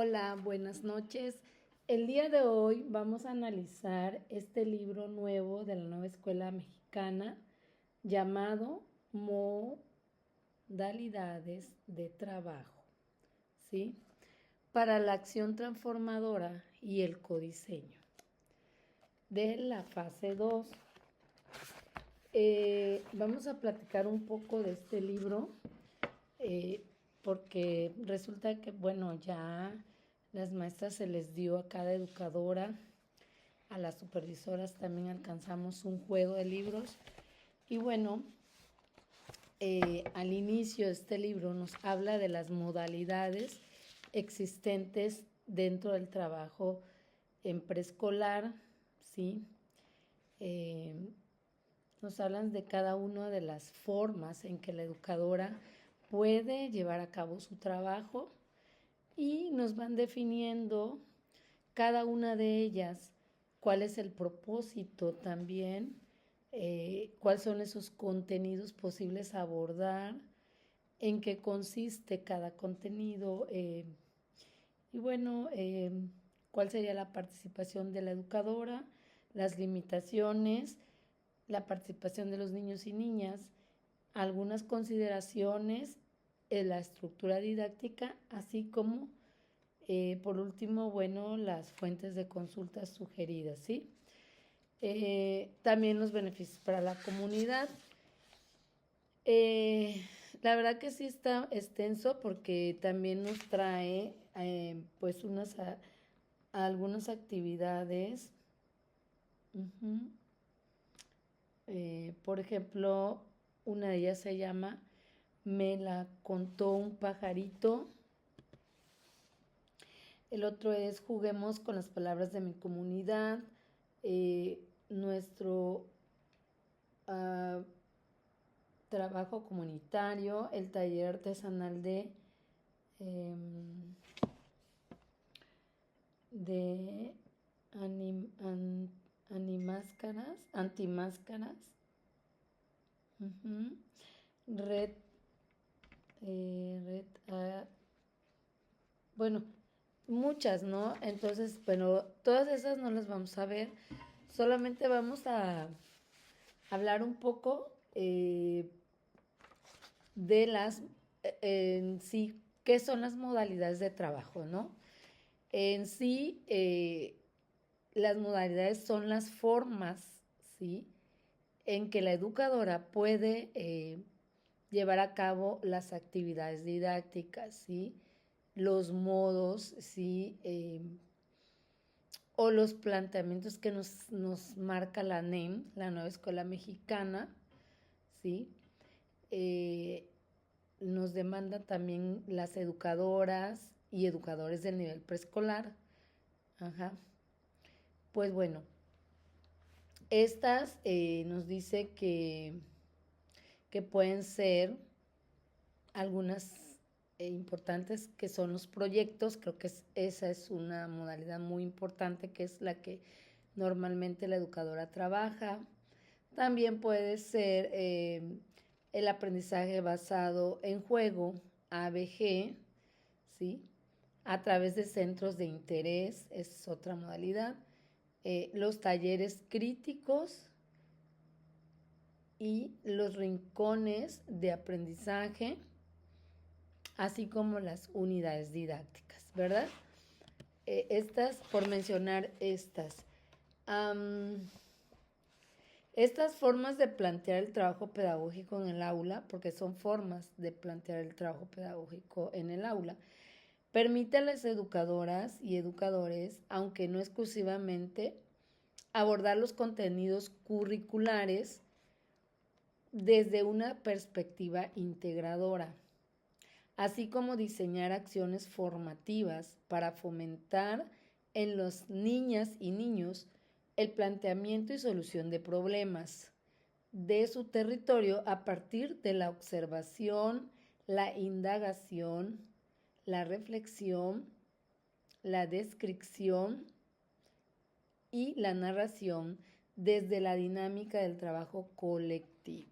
Hola, buenas noches. El día de hoy vamos a analizar este libro nuevo de la nueva escuela mexicana llamado Modalidades de Trabajo, ¿sí? Para la acción transformadora y el codiseño de la fase 2. Vamos a platicar un poco de este libro porque resulta que, bueno, ya las maestras se les dio a cada educadora, a las supervisoras también alcanzamos un juego de libros y bueno, al inicio de este libro nos habla de las modalidades existentes dentro del trabajo en preescolar, ¿sí? Nos hablan de cada una de las formas en que la educadora puede llevar a cabo su trabajo y nos van definiendo cada una de ellas cuál es el propósito también, cuáles son esos contenidos posibles a abordar, en qué consiste cada contenido y bueno, cuál sería la participación de la educadora, las limitaciones, la participación de los niños y niñas, algunas consideraciones en la estructura didáctica, así como, por último, bueno, las fuentes de consultas sugeridas, ¿sí? También los beneficios para la comunidad. La verdad que sí está extenso porque también nos trae pues algunas actividades. Por ejemplo, una de ellas se llama Me la contó un pajarito. El otro es Juguemos con las palabras de mi comunidad. Nuestro trabajo comunitario, el taller artesanal de antimáscaras. Red, bueno, muchas, ¿no? Entonces, bueno, todas esas no las vamos a ver, solamente vamos a hablar un poco de las, en sí, qué son las modalidades de trabajo, ¿no? En sí, las modalidades son las formas, ¿sí?, en que la educadora puede llevar a cabo las actividades didácticas, ¿sí?, los modos, ¿sí?, o los planteamientos que nos marca la NEM, la Nueva Escuela Mexicana, ¿sí? Nos demandan también las educadoras y educadores del nivel preescolar. Ajá. Pues bueno, estas nos dice que pueden ser algunas importantes, que son los proyectos. Creo que esa es una modalidad muy importante, que es la que normalmente la educadora trabaja. También puede ser el aprendizaje basado en juego, ABG, ¿sí?, a través de centros de interés, es otra modalidad. Los talleres críticos y los rincones de aprendizaje, así como las unidades didácticas, ¿verdad? Estas, por mencionar estas. Estas formas de plantear el trabajo pedagógico en el aula, porque son formas de plantear el trabajo pedagógico en el aula, permite a las educadoras y educadores, aunque no exclusivamente, abordar los contenidos curriculares desde una perspectiva integradora, así como diseñar acciones formativas para fomentar en las niñas y niños el planteamiento y solución de problemas de su territorio a partir de la observación, la indagación, la reflexión, la descripción y la narración desde la dinámica del trabajo colectivo.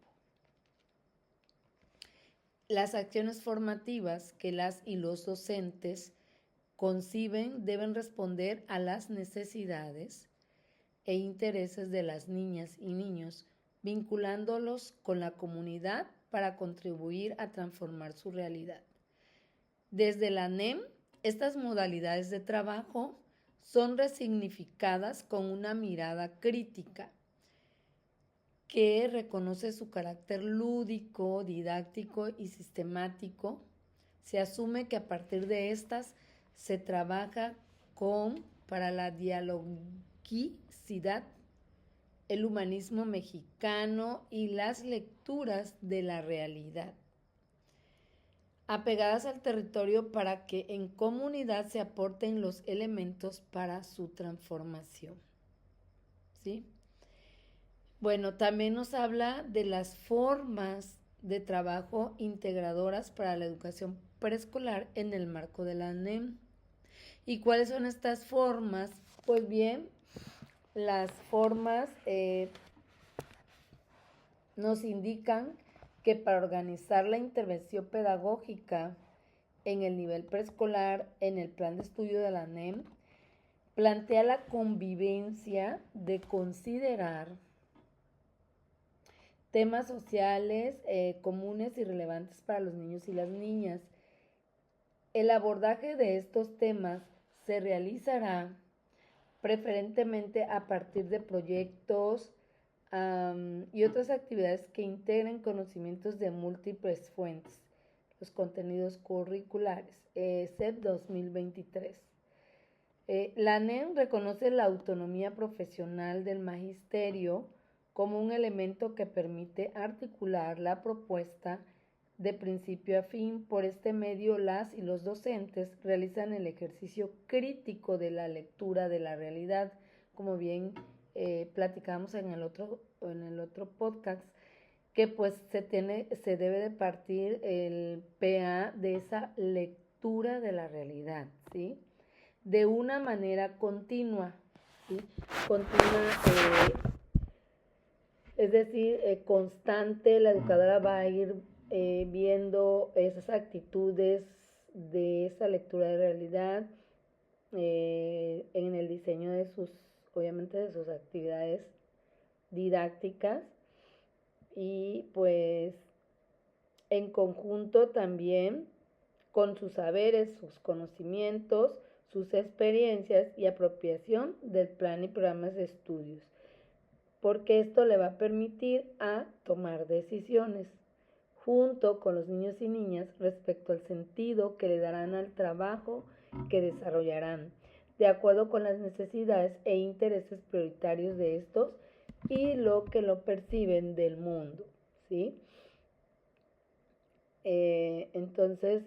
Las acciones formativas que las y los docentes conciben deben responder a las necesidades e intereses de las niñas y niños, vinculándolos con la comunidad para contribuir a transformar su realidad. Desde la NEM, estas modalidades de trabajo son resignificadas con una mirada crítica que reconoce su carácter lúdico, didáctico y sistemático. Se asume que a partir de estas se trabaja para la dialogicidad, el humanismo mexicano y las lecturas de la realidad, apegadas al territorio para que en comunidad se aporten los elementos para su transformación. ¿Sí? Bueno, también nos habla de las formas de trabajo integradoras para la educación preescolar en el marco de la NEM. ¿Y cuáles son estas formas? Pues bien, las formas nos indican que para organizar la intervención pedagógica en el nivel preescolar, en el plan de estudio de la NEM, plantea la convivencia de considerar temas sociales comunes y relevantes para los niños y las niñas. El abordaje de estos temas se realizará preferentemente a partir de proyectos y otras actividades que integren conocimientos de múltiples fuentes, los contenidos curriculares, CEP 2023. La NEM reconoce la autonomía profesional del magisterio como un elemento que permite articular la propuesta de principio a fin. Por este medio, las y los docentes realizan el ejercicio crítico de la lectura de la realidad, como bien platicamos en el otro podcast, que pues se debe de partir el PA de esa lectura de la realidad, ¿sí? De una manera continua, ¿sí? Continua, es decir, constante. La educadora va a ir viendo esas actitudes de esa lectura de realidad en el diseño de obviamente de sus actividades didácticas, y pues en conjunto también con sus saberes, sus conocimientos, sus experiencias y apropiación del plan y programas de estudios, porque esto le va a permitir a tomar decisiones junto con los niños y niñas respecto al sentido que le darán al trabajo que desarrollarán, de acuerdo con las necesidades e intereses prioritarios de estos y lo que lo perciben del mundo, ¿sí? Entonces,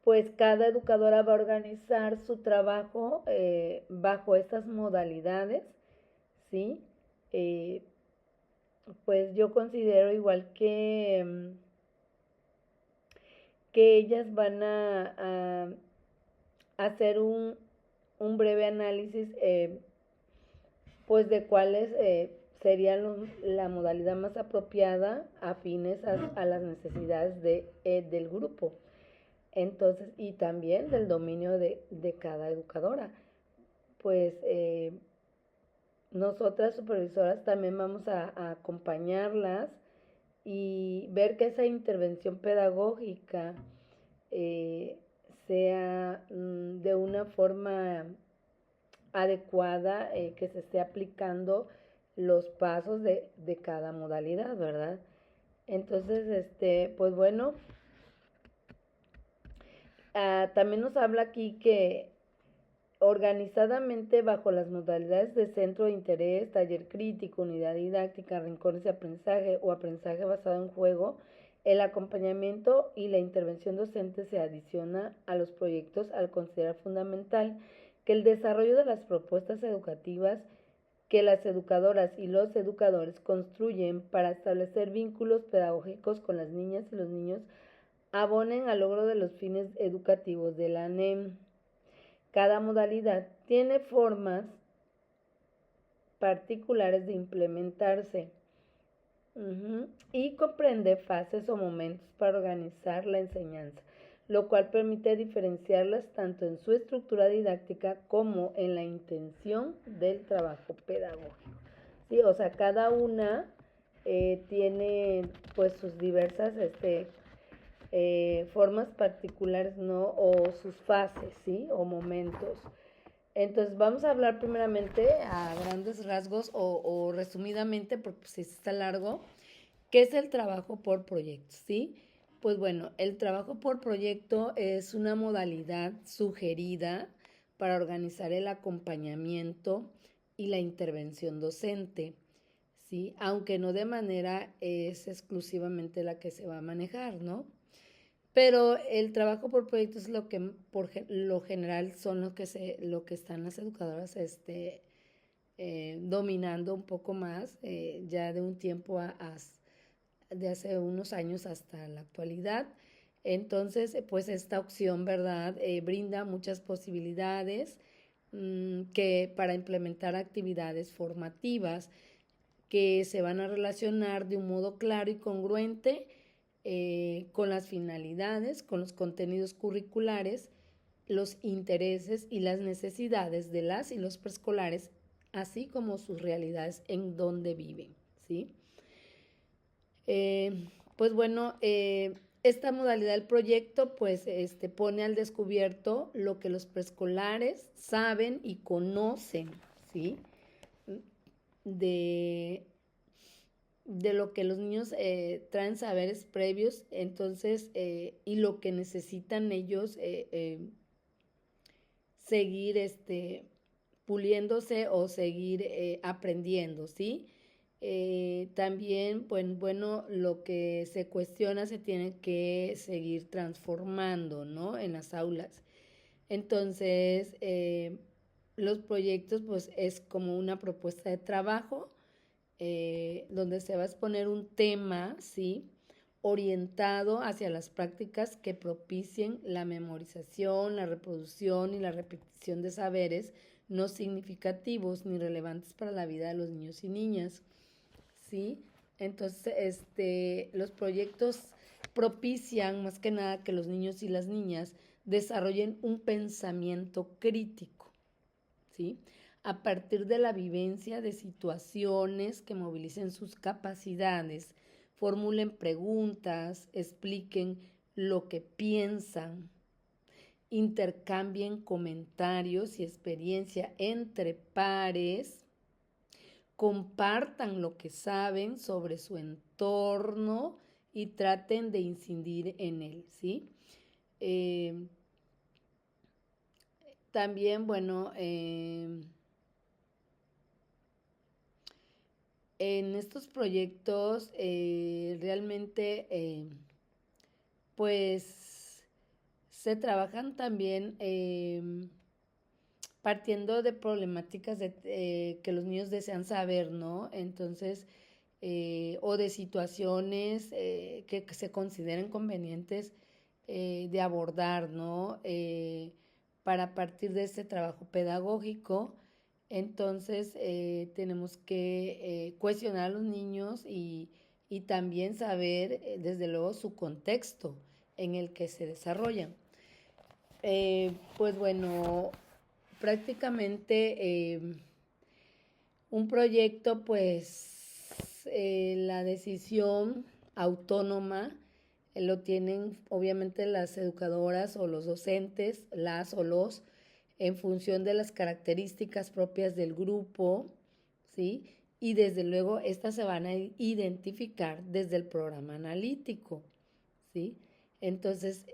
pues cada educadora va a organizar su trabajo bajo estas modalidades, ¿sí? Pues yo considero igual que ellas van a hacer un breve análisis pues de cuáles serían la modalidad más apropiada afines a las necesidades del grupo. Entonces, y también del dominio de cada educadora. Pues nosotras supervisoras también vamos a acompañarlas y ver que esa intervención pedagógica sea de una forma adecuada, que se esté aplicando los pasos de cada modalidad, ¿verdad? Entonces, pues bueno, también nos habla aquí que organizadamente bajo las modalidades de centro de interés, taller crítico, unidad didáctica, rincones de aprendizaje o aprendizaje basado en juego, el acompañamiento y la intervención docente se adiciona a los proyectos al considerar fundamental que el desarrollo de las propuestas educativas que las educadoras y los educadores construyen para establecer vínculos pedagógicos con las niñas y los niños abonen al logro de los fines educativos de la NEM. Cada modalidad tiene formas particulares de implementarse y comprende fases o momentos para organizar la enseñanza. lo cual permite diferenciarlas tanto en su estructura didáctica como en la intención del trabajo pedagógico. Sí, o sea, cada una tiene pues sus diversas formas particulares, ¿no? O sus fases, ¿sí? O momentos. Entonces vamos a hablar primeramente a grandes rasgos o resumidamente, porque pues, si está largo, ¿qué es el trabajo por proyecto? ¿Sí? Pues bueno, el trabajo por proyecto es una modalidad sugerida para organizar el acompañamiento y la intervención docente, ¿sí? Aunque no de manera es exclusivamente la que se va a manejar, ¿no? Pero el trabajo por proyecto es lo que por lo general son lo que están las educadoras dominando un poco más ya de un tiempo de hace unos años hasta la actualidad. Entonces, pues esta opción, ¿verdad? Brinda muchas posibilidades que para implementar actividades formativas que se van a relacionar de un modo claro y congruente con las finalidades, con los contenidos curriculares, los intereses y las necesidades de las y los preescolares, así como sus realidades en donde viven, ¿sí? Pues bueno, esta modalidad del proyecto pues pone al descubierto lo que los preescolares saben y conocen, ¿sí? De, de lo que los niños traen saberes previos, entonces, y lo que necesitan ellos seguir puliéndose o seguir aprendiendo, ¿sí? También, pues, bueno, lo que se cuestiona se tiene que seguir transformando, ¿no? En las aulas. Entonces, los proyectos, pues, es como una propuesta de trabajo donde se va a exponer un tema, ¿sí? Orientado hacia las prácticas que propicien la memorización, la reproducción y la repetición de saberes no significativos ni relevantes para la vida de los niños y niñas, ¿sí? Entonces, los proyectos propician más que nada que los niños y las niñas desarrollen un pensamiento crítico, ¿sí? A partir de la vivencia de situaciones que movilicen sus capacidades, formulen preguntas, expliquen lo que piensan, intercambien comentarios y experiencia entre pares, compartan lo que saben sobre su entorno y traten de incidir en él, ¿sí? También, bueno, en estos proyectos realmente pues se trabajan también partiendo de problemáticas que los niños desean saber, ¿no? Entonces, o de situaciones que se consideren convenientes de abordar, ¿no? Para partir de este trabajo pedagógico, entonces tenemos que cuestionar a los niños y también saber, desde luego, su contexto en el que se desarrollan. Pues bueno, prácticamente un proyecto, pues la decisión autónoma lo tienen obviamente las educadoras o los docentes, las o los, en función de las características propias del grupo, ¿sí? Y desde luego estas se van a identificar desde el programa analítico, ¿sí? Entonces,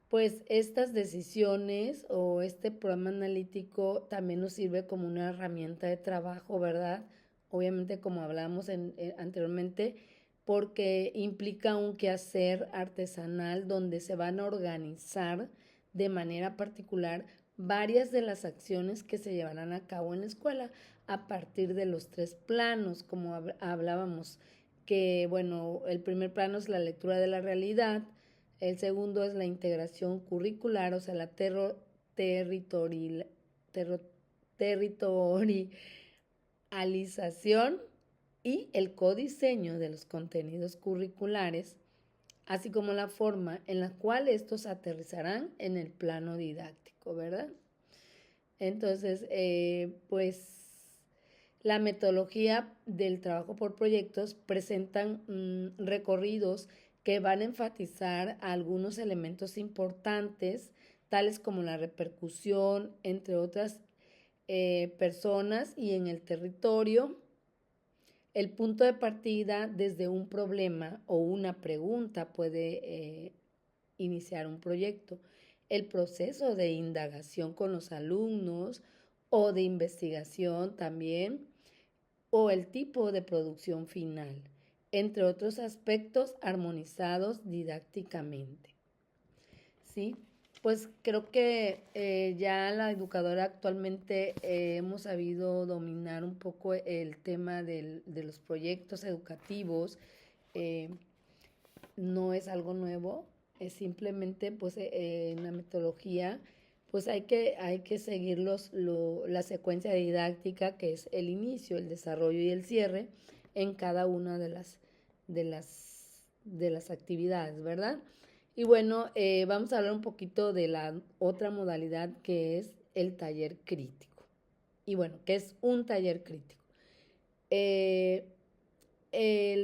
pues estas decisiones o este programa analítico también nos sirve como una herramienta de trabajo, ¿verdad? Obviamente, como hablábamos anteriormente, porque implica un quehacer artesanal donde se van a organizar de manera particular varias de las acciones que se llevarán a cabo en la escuela a partir de los 3 planos, como hablábamos, que bueno, el primer plano es la lectura de la realidad, el segundo es la integración curricular, o sea, la territorialización y el codiseño de los contenidos curriculares, así como la forma en la cual estos aterrizarán en el plano didáctico, ¿verdad? Entonces, pues la metodología del trabajo por proyectos presentan recorridos que van a enfatizar algunos elementos importantes, tales como la repercusión entre otras personas y en el territorio, el punto de partida desde un problema o una pregunta puede iniciar un proyecto, el proceso de indagación con los alumnos o de investigación también, o el tipo de producción final, entre otros aspectos armonizados didácticamente. ¿Sí? Pues creo que ya la educadora actualmente hemos sabido dominar un poco el tema de los proyectos educativos. Eh, no es algo nuevo, es simplemente pues en la metodología pues hay que seguir la secuencia didáctica que es el inicio, el desarrollo y el cierre en cada una de las actividades, ¿verdad? Y bueno, vamos a hablar un poquito de la otra modalidad que es el taller crítico. Y bueno, ¿qué es un taller crítico? El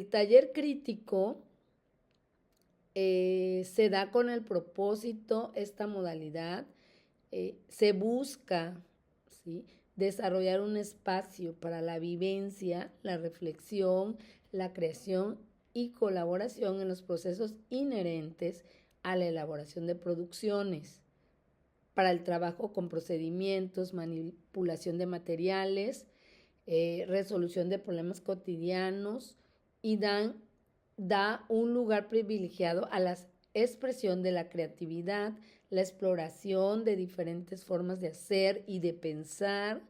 taller crítico se da con el propósito, esta modalidad, se busca, ¿sí?, desarrollar un espacio para la vivencia, la reflexión, la creación y colaboración en los procesos inherentes a la elaboración de producciones, para el trabajo con procedimientos, manipulación de materiales, resolución de problemas cotidianos y da un lugar privilegiado a la expresión de la creatividad, la exploración de diferentes formas de hacer y de pensar,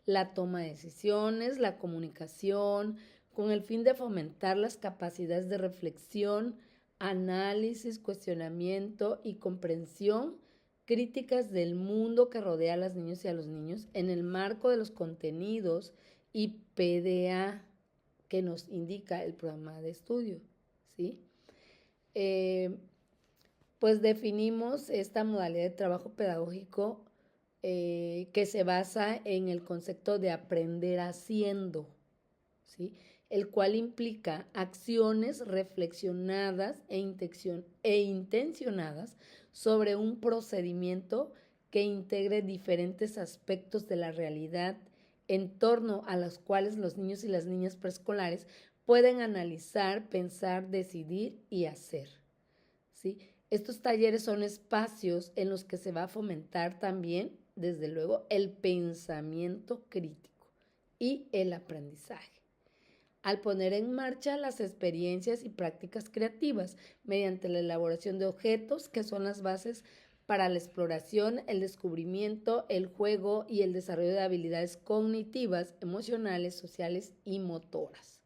la toma de decisiones, la comunicación, con el fin de fomentar las capacidades de reflexión, análisis, cuestionamiento y comprensión críticas del mundo que rodea a las niñas y a los niños en el marco de los contenidos y PDA que nos indica el programa de estudio, ¿sí? Pues definimos esta modalidad de trabajo pedagógico que se basa en el concepto de aprender haciendo, ¿sí?, el cual implica acciones reflexionadas e intencionadas sobre un procedimiento que integre diferentes aspectos de la realidad en torno a los cuales los niños y las niñas preescolares pueden analizar, pensar, decidir y hacer, ¿sí? Estos talleres son espacios en los que se va a fomentar también, desde luego, el pensamiento crítico y el aprendizaje, al poner en marcha las experiencias y prácticas creativas mediante la elaboración de objetos que son las bases para la exploración, el descubrimiento, el juego y el desarrollo de habilidades cognitivas, emocionales, sociales y motoras.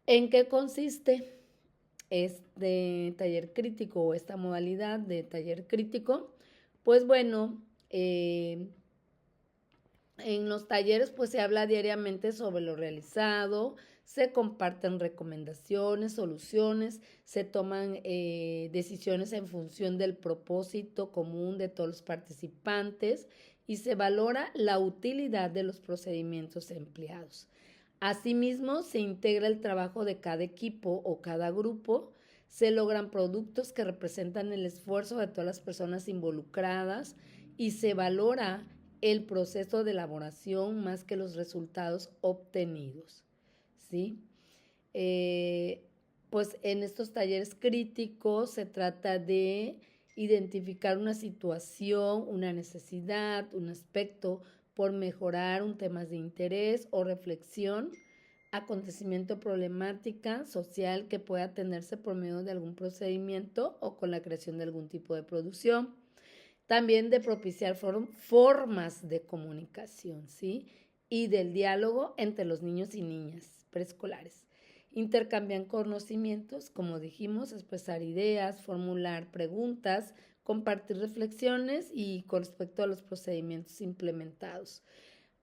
¿En qué consiste este taller crítico o esta modalidad de taller crítico? Pues bueno, en los talleres pues se habla diariamente sobre lo realizado, se comparten recomendaciones, soluciones, se toman decisiones en función del propósito común de todos los participantes y se valora la utilidad de los procedimientos empleados. Asimismo, se integra el trabajo de cada equipo o cada grupo, se logran productos que representan el esfuerzo de todas las personas involucradas y se valora el proceso de elaboración más que los resultados obtenidos, ¿sí? Pues en estos talleres críticos se trata de identificar una situación, una necesidad, un aspecto por mejorar, un tema de interés o reflexión, acontecimiento, problemática social que pueda atenderse por medio de algún procedimiento o con la creación de algún tipo de producción. También de propiciar formas de comunicación, ¿sí?, y del diálogo entre los niños y niñas preescolares. Intercambian conocimientos, como dijimos, expresar ideas, formular preguntas, compartir reflexiones y con respecto a los procedimientos implementados.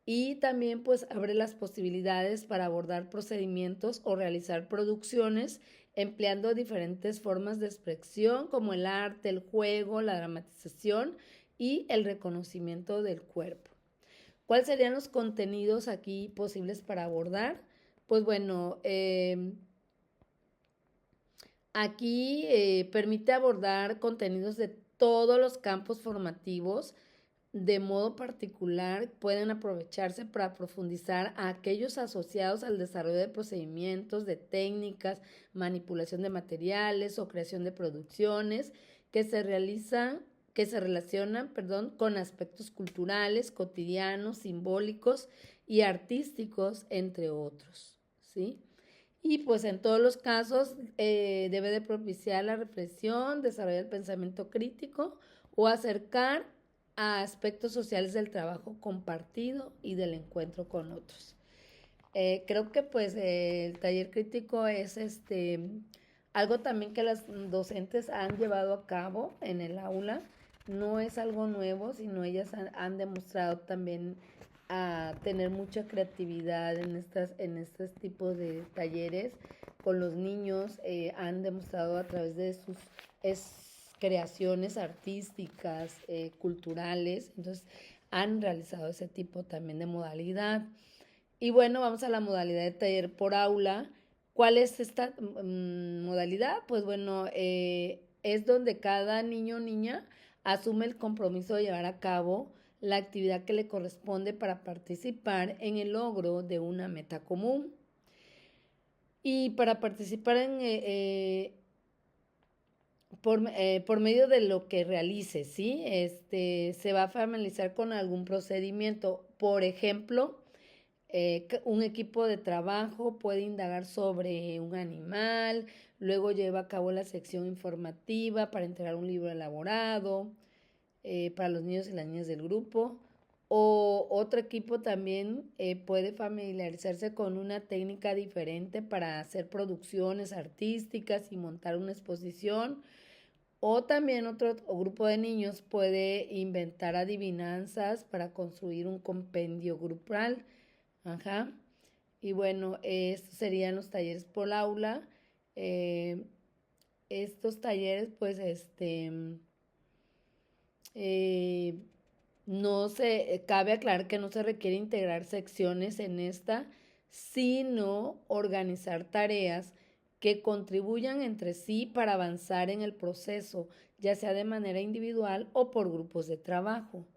Y también pues abre las posibilidades para abordar procedimientos o realizar producciones empleando diferentes formas de expresión como el arte, el juego, la dramatización y el reconocimiento del cuerpo. ¿Cuáles serían los contenidos aquí posibles para abordar? Pues bueno, aquí permite abordar contenidos de todos los campos formativos. De modo particular, pueden aprovecharse para profundizar a aquellos asociados al desarrollo de procedimientos, de técnicas, manipulación de materiales o creación de producciones que se relacionan, con aspectos culturales, cotidianos, simbólicos y artísticos, entre otros, ¿sí? Y pues en todos los casos debe de propiciar la reflexión, desarrollar el pensamiento crítico o acercar a aspectos sociales del trabajo compartido y del encuentro con otros. Creo que pues el taller crítico es algo también que las docentes han llevado a cabo en el aula. No es algo nuevo, sino ellas han demostrado también a tener mucha creatividad en estos tipos de talleres con los niños. Han demostrado a través de sus creaciones artísticas, culturales. Entonces han realizado ese tipo también de modalidad. Y bueno, vamos a la modalidad de taller por aula. ¿Cuál es esta modalidad? Pues bueno, es donde cada niño o niña asume el compromiso de llevar a cabo la actividad que le corresponde para participar en el logro de una meta común. Y para participar por medio de lo que realice, ¿sí? Se va a familiarizar con algún procedimiento. Por ejemplo, un equipo de trabajo puede indagar sobre un animal, luego lleva a cabo la sección informativa para entregar un libro elaborado para los niños y las niñas del grupo. O otro equipo también puede familiarizarse con una técnica diferente para hacer producciones artísticas y montar una exposición. O también otro grupo de niños puede inventar adivinanzas para construir un compendio grupal. Ajá. Y bueno, estos serían los talleres por aula. Estos talleres, pues, no se, cabe aclarar que no se requiere integrar secciones en esta, sino organizar tareas que contribuyan entre sí para avanzar en el proceso, ya sea de manera individual o por grupos de trabajo.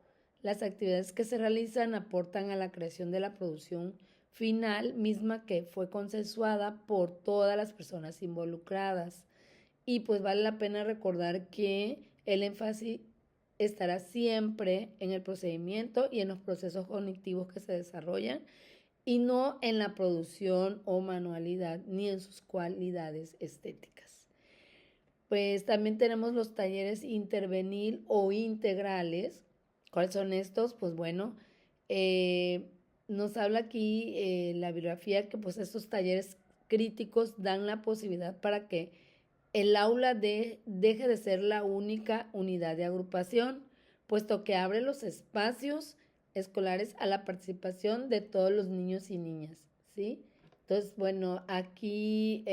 Las actividades que se realizan aportan a la creación de la producción final, misma que fue consensuada por todas las personas involucradas. Y pues vale la pena recordar que el énfasis estará siempre en el procedimiento y en los procesos cognitivos que se desarrollan y no en la producción o manualidad ni en sus cualidades estéticas. Pues también tenemos los talleres intervenil o integrales. ¿Cuáles son estos? Pues bueno, nos habla aquí la bibliografía que pues estos talleres críticos dan la posibilidad para que el aula deje de ser la única unidad de agrupación, puesto que abre los espacios escolares a la participación de todos los niños y niñas, ¿sí? Entonces, bueno, aquí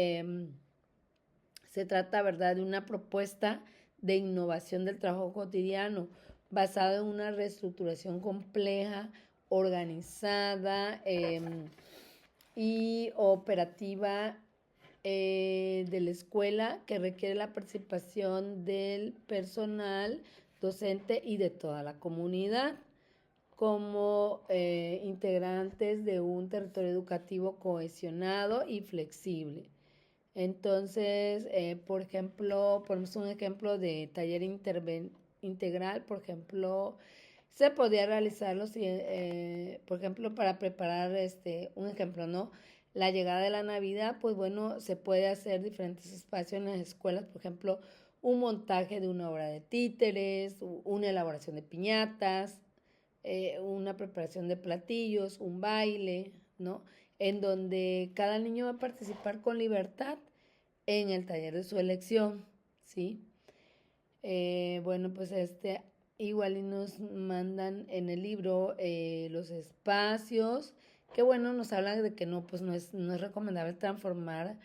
se trata, ¿verdad?, de una propuesta de innovación del trabajo cotidiano basada en una reestructuración compleja, organizada y operativa de la escuela que requiere la participación del personal docente y de toda la comunidad como integrantes de un territorio educativo cohesionado y flexible. Entonces, por ejemplo, ponemos un ejemplo de taller integral, por ejemplo, se podría realizarlo, por ejemplo, para preparar un ejemplo, ¿no? La llegada de la Navidad, pues bueno, se puede hacer diferentes espacios en las escuelas, por ejemplo, un montaje de una obra de títeres, una elaboración de piñatas, una preparación de platillos, un baile, ¿no? En donde cada niño va a participar con libertad en el taller de su elección, ¿sí? Bueno, pues igual y nos mandan en el libro los espacios, que bueno, nos hablan de que no, pues no es recomendable transformar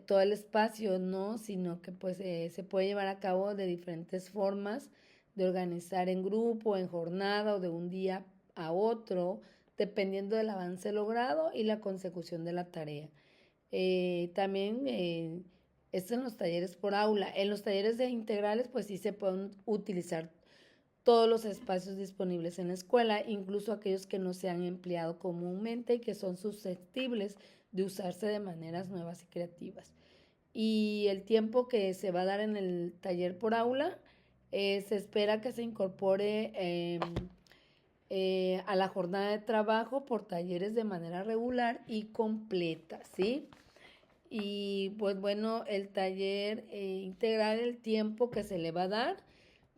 todo el espacio, ¿no? Sino que pues se puede llevar a cabo de diferentes formas de organizar en grupo, en jornada o de un día a otro, dependiendo del avance logrado y la consecución de la tarea. También esto en los talleres por aula. En los talleres de integrales pues sí se pueden utilizar todos los espacios disponibles en la escuela, incluso aquellos que no se han empleado comúnmente y que son susceptibles de usarse de maneras nuevas y creativas. Y el tiempo que se va a dar en el taller por aula, se espera que se incorpore a la jornada de trabajo por talleres de manera regular y completa, ¿sí? Y pues bueno, el taller integral, el tiempo que se le va a dar,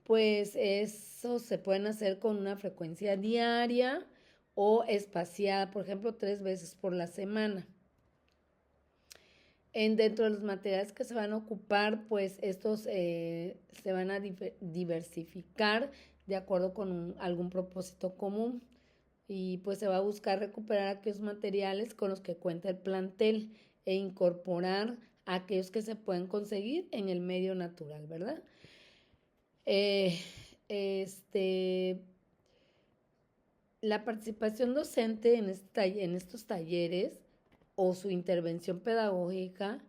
pues eso se pueden hacer con una frecuencia diaria o espaciada, por ejemplo, 3 veces por la semana. Dentro de los materiales que se van a ocupar, pues estos se van a diversificar de acuerdo con algún propósito común. Y pues se va a buscar recuperar aquellos materiales con los que cuenta el plantel e incorporar aquellos que se pueden conseguir en el medio natural, ¿verdad? La participación docente en estos talleres o su intervención pedagógica,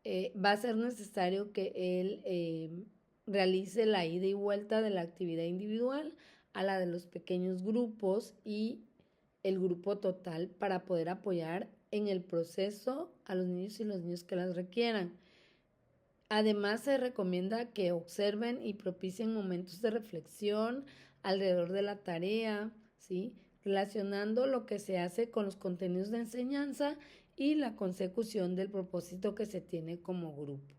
va a ser necesario que él realice la ida y vuelta de la actividad individual a la de los pequeños grupos y el grupo total para poder apoyar en el proceso a los niños y los niños que las requieran. Además, se recomienda que observen y propicien momentos de reflexión alrededor de la tarea, ¿sí? Relacionando lo que se hace con los contenidos de enseñanza y la consecución del propósito que se tiene como grupo.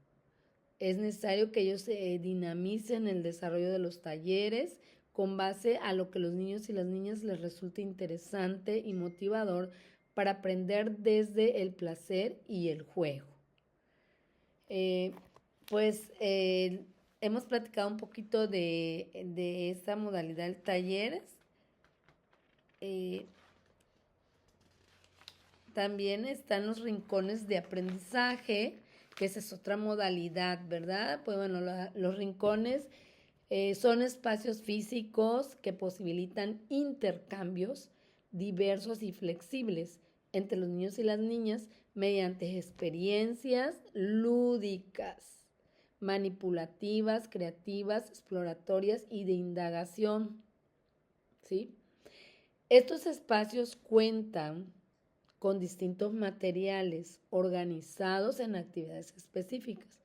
Es necesario que ellos dinamicen el desarrollo de los talleres con base a lo que los niños y las niñas les resulte interesante y motivador para aprender desde el placer y el juego. Hemos platicado un poquito de esta modalidad de talleres. También están los rincones de aprendizaje, que esa es otra modalidad, ¿verdad? Pues bueno, los rincones son espacios físicos que posibilitan intercambios diversos y flexibles entre los niños y las niñas mediante experiencias lúdicas, manipulativas, creativas, exploratorias y de indagación, ¿sí? Estos espacios cuentan con distintos materiales organizados en actividades específicas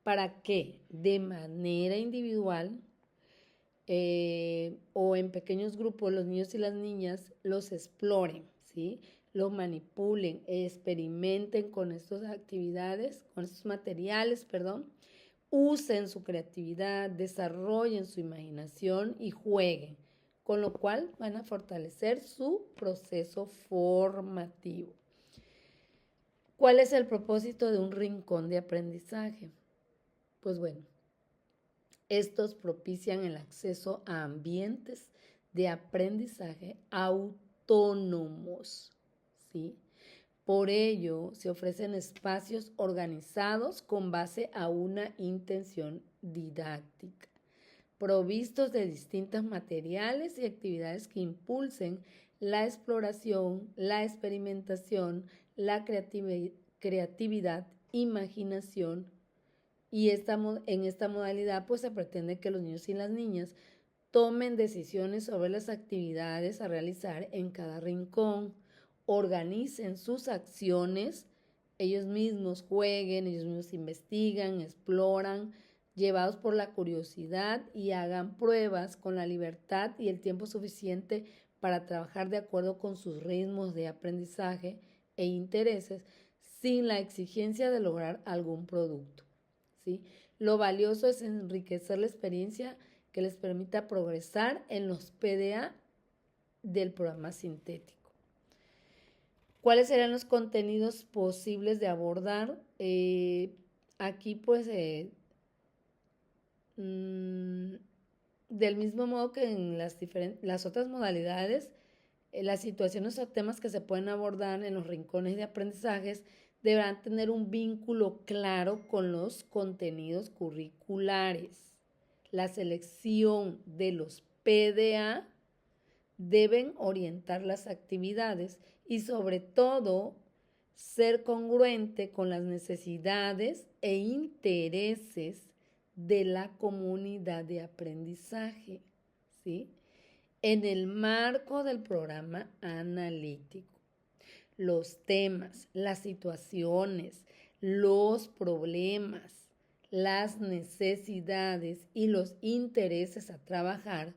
para que de manera individual o en pequeños grupos los niños y las niñas los exploren, ¿sí? Los manipulen, experimenten con estas actividades, con estos materiales, usen su creatividad, desarrollen su imaginación y jueguen, con lo cual van a fortalecer su proceso formativo. ¿Cuál es el propósito de un rincón de aprendizaje? Pues bueno, estos propician el acceso a ambientes de aprendizaje autónomos, ¿sí? Por ello, se ofrecen espacios organizados con base a una intención didáctica, provistos de distintos materiales y actividades que impulsen la exploración, la experimentación, la creatividad, imaginación. Y en esta modalidad pues se pretende que los niños y las niñas tomen decisiones sobre las actividades a realizar en cada rincón, organicen sus acciones, ellos mismos jueguen, ellos mismos investigan, exploran, llevados por la curiosidad y hagan pruebas con la libertad y el tiempo suficiente para trabajar de acuerdo con sus ritmos de aprendizaje e intereses sin la exigencia de lograr algún producto, ¿sí? Lo valioso es enriquecer la experiencia que les permita progresar en los PDA del programa sintético. ¿Cuáles serán los contenidos posibles de abordar? Aquí pues del mismo modo que en las otras modalidades, las situaciones o temas que se pueden abordar en los rincones de aprendizajes deberán tener un vínculo claro con los contenidos curriculares. La selección de los PDA deben orientar las actividades y sobre todo ser congruente con las necesidades e intereses de la comunidad de aprendizaje, ¿sí? En el marco del programa analítico. Los temas, las situaciones, los problemas, las necesidades y los intereses a trabajar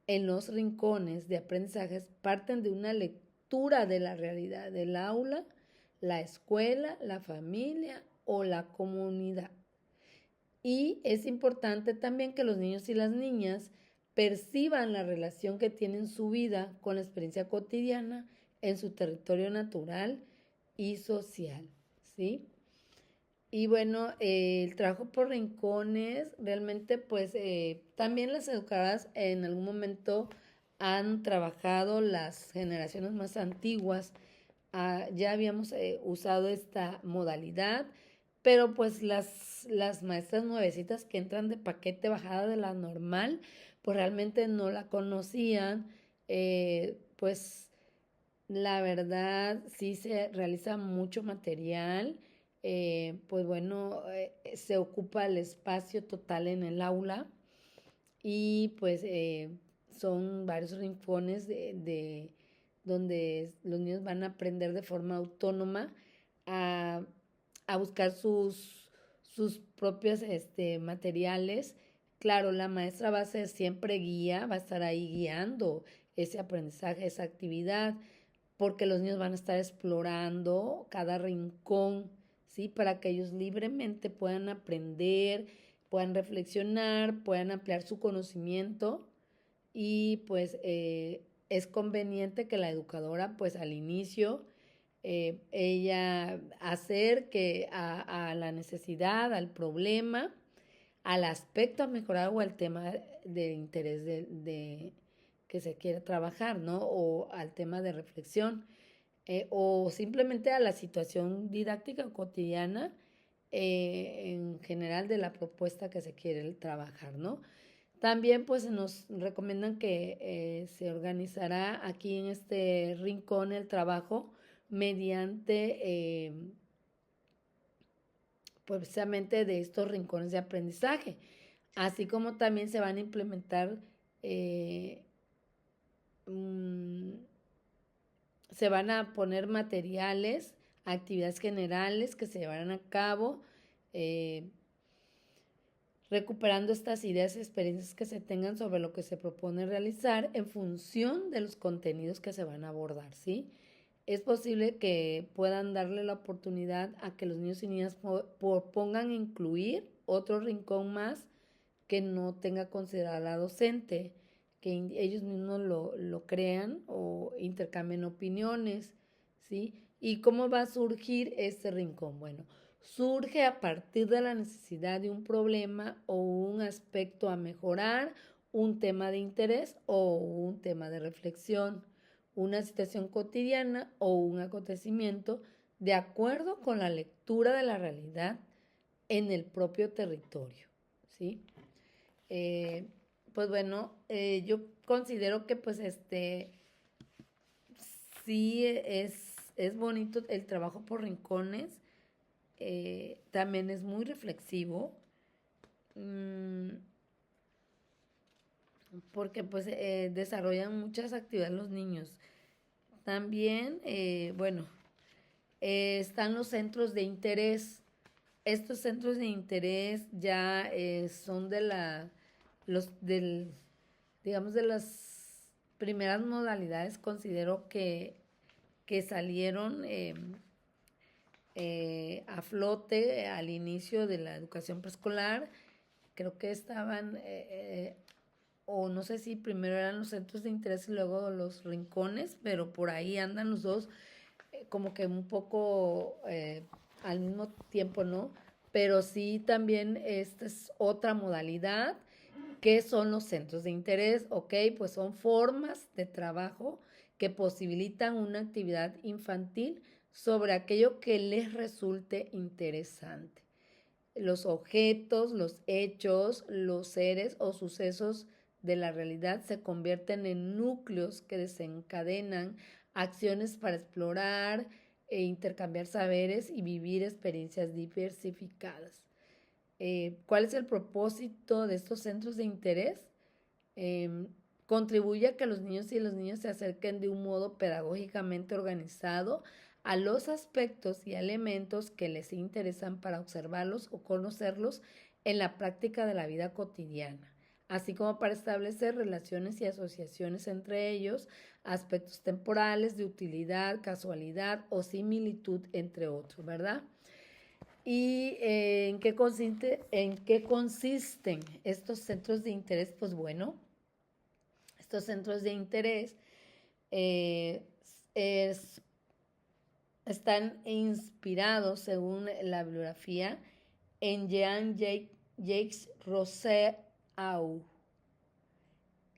en los rincones de aprendizajes parten de una lectura de la realidad del aula, la escuela, la familia o la comunidad. Y es importante también que los niños y las niñas perciban la relación que tienen su vida con la experiencia cotidiana en su territorio natural y social, ¿sí? Y bueno, el trabajo por rincones, realmente pues también las educadoras en algún momento han trabajado, las generaciones más antiguas, ya habíamos usado esta modalidad, pero pues las maestras nuevecitas que entran de paquete bajada de la normal, pues realmente no la conocían, pues la verdad sí se realiza mucho material, pues bueno, se ocupa el espacio total en el aula y pues son varios rincones de donde los niños van a aprender de forma autónoma a, a buscar sus propios materiales. Claro, la maestra va a ser siempre guía, va a estar ahí guiando ese aprendizaje, esa actividad, porque los niños van a estar explorando cada rincón, ¿sí? Para que ellos libremente puedan aprender, puedan reflexionar, puedan ampliar su conocimiento y pues es conveniente que la educadora pues al inicio ella acerque a la necesidad, al problema, al aspecto a mejorar o al tema de interés de que se quiere trabajar, ¿no? O al tema de reflexión, o simplemente a la situación didáctica cotidiana en general de la propuesta que se quiere trabajar, ¿no? También pues nos recomiendan que se organizará aquí en este rincón el trabajo mediante pues precisamente de estos rincones de aprendizaje, así como también se van a implementar eh, mm, se van a poner materiales, actividades generales que se llevarán a cabo, eh, recuperando estas ideas y experiencias que se tengan sobre lo que se propone realizar en función de los contenidos que se van a abordar, ¿sí? Es posible que puedan darle la oportunidad a que los niños y niñas pongan incluir otro rincón más que no tenga considerada la docente, que ellos mismos lo crean o intercambien opiniones, ¿sí? ¿Y cómo va a surgir este rincón? Bueno, surge a partir de la necesidad de un problema o un aspecto a mejorar, un tema de interés o un tema de reflexión, una situación cotidiana o un acontecimiento de acuerdo con la lectura de la realidad en el propio territorio, ¿sí? Eh, pues bueno, yo considero que pues sí es bonito el trabajo por rincones, también es muy reflexivo, mmm, porque pues desarrollan muchas actividades los niños. También, bueno, están los centros de interés. Estos centros de interés ya son digamos, de las primeras modalidades, considero que salieron a flote al inicio de la educación preescolar. Creo que estaban, o no sé si primero eran los centros de interés y luego los rincones, pero por ahí andan los dos como que un poco al mismo tiempo, ¿no? Pero sí también esta es otra modalidad. ¿Qué son los centros de interés? Ok, pues son formas de trabajo que posibilitan una actividad infantil sobre aquello que les resulte interesante. Los objetos, los hechos, los seres o sucesos de la realidad se convierten en núcleos que desencadenan acciones para explorar e intercambiar saberes y vivir experiencias diversificadas. ¿Cuál es el propósito de estos centros de interés? Contribuye a que los niños y las niñas se acerquen de un modo pedagógicamente organizado a los aspectos y elementos que les interesan para observarlos o conocerlos en la práctica de la vida cotidiana, así como para establecer relaciones y asociaciones entre ellos, aspectos temporales, de utilidad, casualidad o similitud, entre otros, ¿verdad? ¿Y en qué consisten estos centros de interés? Pues bueno, estos centros de interés eh, es, están inspirados, según la bibliografía, en Jean-Jacques Rousseau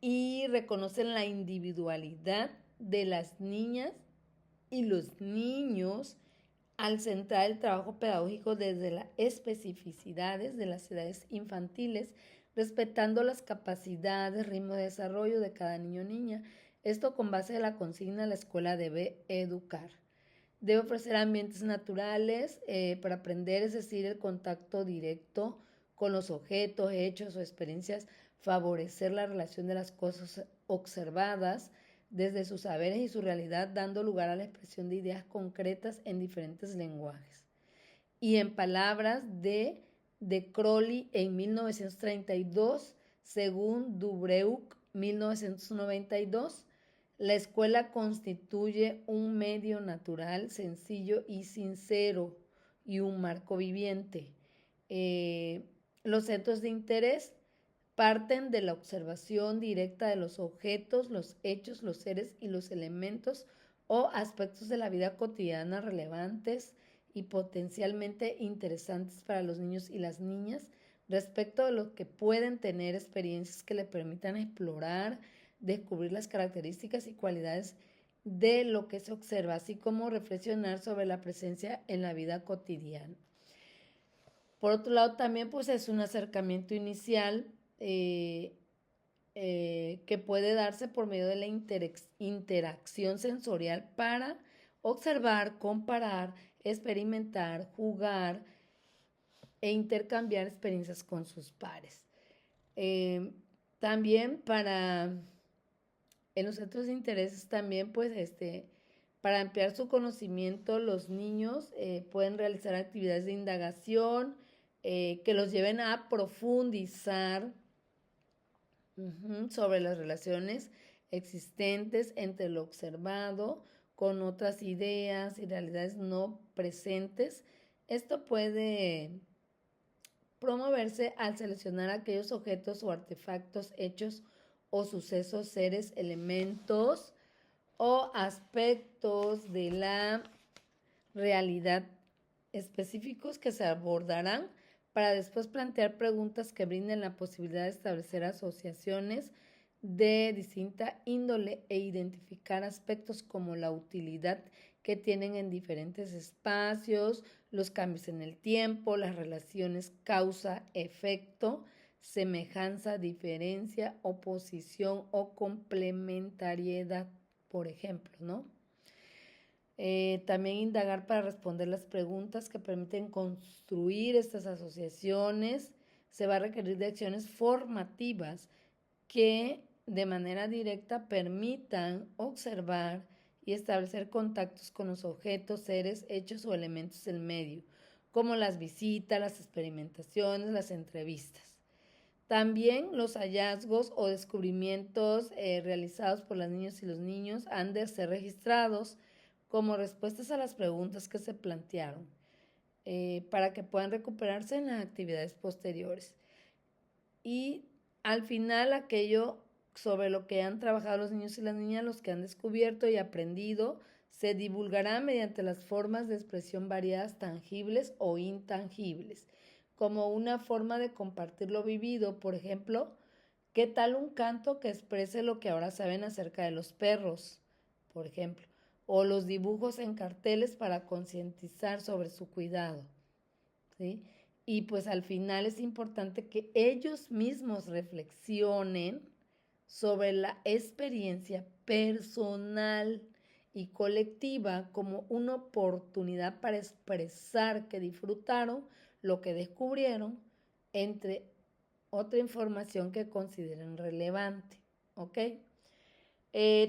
y reconocen la individualidad de las niñas y los niños al centrar el trabajo pedagógico desde las especificidades de las edades infantiles, respetando las capacidades, ritmo de desarrollo de cada niño o niña. Esto con base en la consigna: la escuela debe educar. Debe ofrecer ambientes naturales para aprender, es decir, el contacto directo con los objetos, hechos o experiencias, favorecer la relación de las cosas observadas desde sus saberes y su realidad, dando lugar a la expresión de ideas concretas en diferentes lenguajes. Y en palabras de Crowley en 1932, según Dubreuc 1992, la escuela constituye un medio natural, sencillo y sincero y un marco viviente. Los centros de interés parten de la observación directa de los objetos, los hechos, los seres y los elementos o aspectos de la vida cotidiana relevantes y potencialmente interesantes para los niños y las niñas respecto de lo que pueden tener experiencias que le permitan explorar, descubrir las características y cualidades de lo que se observa, así como reflexionar sobre la presencia en la vida cotidiana. Por otro lado, también pues es un acercamiento inicial que puede darse por medio de la interacción sensorial para observar, comparar, experimentar, jugar e intercambiar experiencias con sus pares. También en los centros de intereses también pues para ampliar su conocimiento, los niños pueden realizar actividades de indagación que los lleven a profundizar sobre las relaciones existentes entre lo observado con otras ideas y realidades no presentes. Esto puede promoverse al seleccionar aquellos objetos o artefactos, hechos o sucesos, seres, elementos o aspectos de la realidad específicos que se abordarán para después plantear preguntas que brinden la posibilidad de establecer asociaciones de distinta índole e identificar aspectos como la utilidad que tienen en diferentes espacios, los cambios en el tiempo, las relaciones causa-efecto, semejanza, diferencia, oposición o complementariedad, por ejemplo, ¿no? También indagar para responder las preguntas que permiten construir estas asociaciones. Se va a requerir de acciones formativas que de manera directa permitan observar y establecer contactos con los objetos, seres, hechos o elementos del medio, como las visitas, las experimentaciones, las entrevistas. También los hallazgos o descubrimientos realizados por las niñas y los niños han de ser registrados como respuestas a las preguntas que se plantearon para que puedan recuperarse en las actividades posteriores. Y al final aquello sobre lo que han trabajado los niños y las niñas, los que han descubierto y aprendido, se divulgará mediante las formas de expresión variadas, tangibles o intangibles, como una forma de compartir lo vivido. Por ejemplo, ¿qué tal un canto que exprese lo que ahora saben acerca de los perros? Por ejemplo, o los dibujos en carteles para concientizar sobre su cuidado, ¿sí? Y pues al final es importante que ellos mismos reflexionen sobre la experiencia personal y colectiva como una oportunidad para expresar que disfrutaron lo que descubrieron, entre otra información que consideren relevante, ¿ok?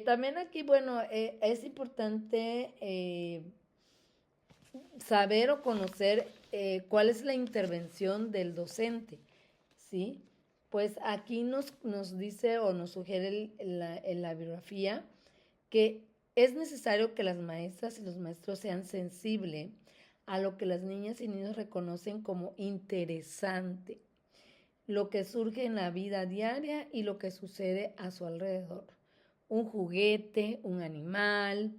También aquí, bueno, es importante saber o conocer cuál es la intervención del docente, ¿sí? Pues aquí nos dice o nos sugiere en la bibliografía que es necesario que las maestras y los maestros sean sensibles a lo que las niñas y niños reconocen como interesante, lo que surge en la vida diaria y lo que sucede a su alrededor. Un juguete, un animal,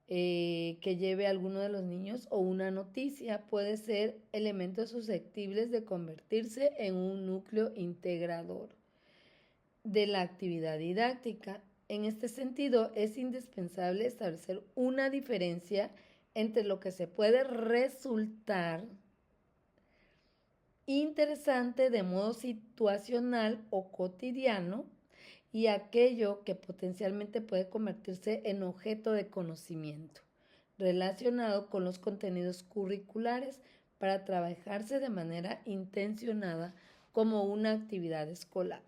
que lleve a alguno de los niños o una noticia puede ser elementos susceptibles de convertirse en un núcleo integrador de la actividad didáctica. En este sentido, es indispensable establecer una diferencia entre lo que se puede resultar interesante de modo situacional o cotidiano y aquello que potencialmente puede convertirse en objeto de conocimiento relacionado con los contenidos curriculares para trabajarse de manera intencionada como una actividad escolar.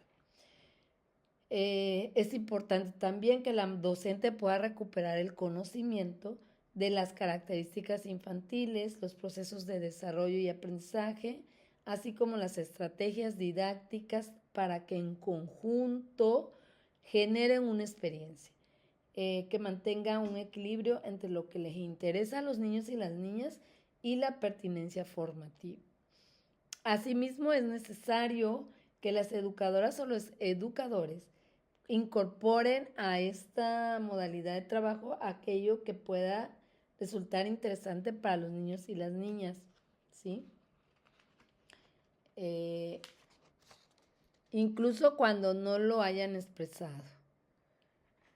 Es importante también que la docente pueda recuperar el conocimiento de las características infantiles, los procesos de desarrollo y aprendizaje, así como las estrategias didácticas para que en conjunto generen una experiencia que mantenga un equilibrio entre lo que les interesa a los niños y las niñas y la pertinencia formativa. Asimismo, es necesario que las educadoras o los educadores incorporen a esta modalidad de trabajo aquello que pueda resultar interesante para los niños y las niñas, ¿sí? Incluso cuando no lo hayan expresado.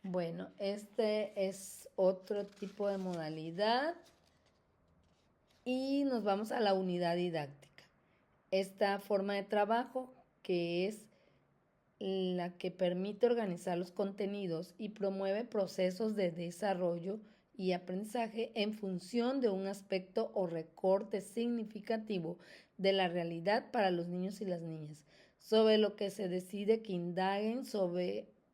Bueno, este es otro tipo de modalidad y nos vamos a la unidad didáctica. Esta forma de trabajo que es la que permite organizar los contenidos y promueve procesos de desarrollo y aprendizaje en función de un aspecto o recorte significativo de la realidad para los niños y las niñas, sobre lo que se decide que indaguen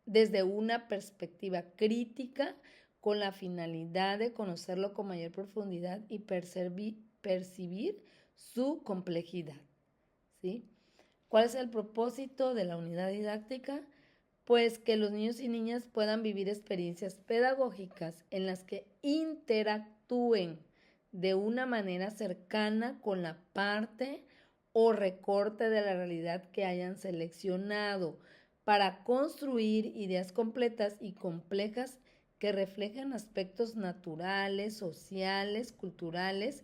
desde una perspectiva crítica con la finalidad de conocerlo con mayor profundidad y percibir su complejidad, ¿sí? ¿Cuál es el propósito de la unidad didáctica? Pues que los niños y niñas puedan vivir experiencias pedagógicas en las que interactúen de una manera cercana con la parte o recorte de la realidad que hayan seleccionado para construir ideas completas y complejas que reflejan aspectos naturales, sociales, culturales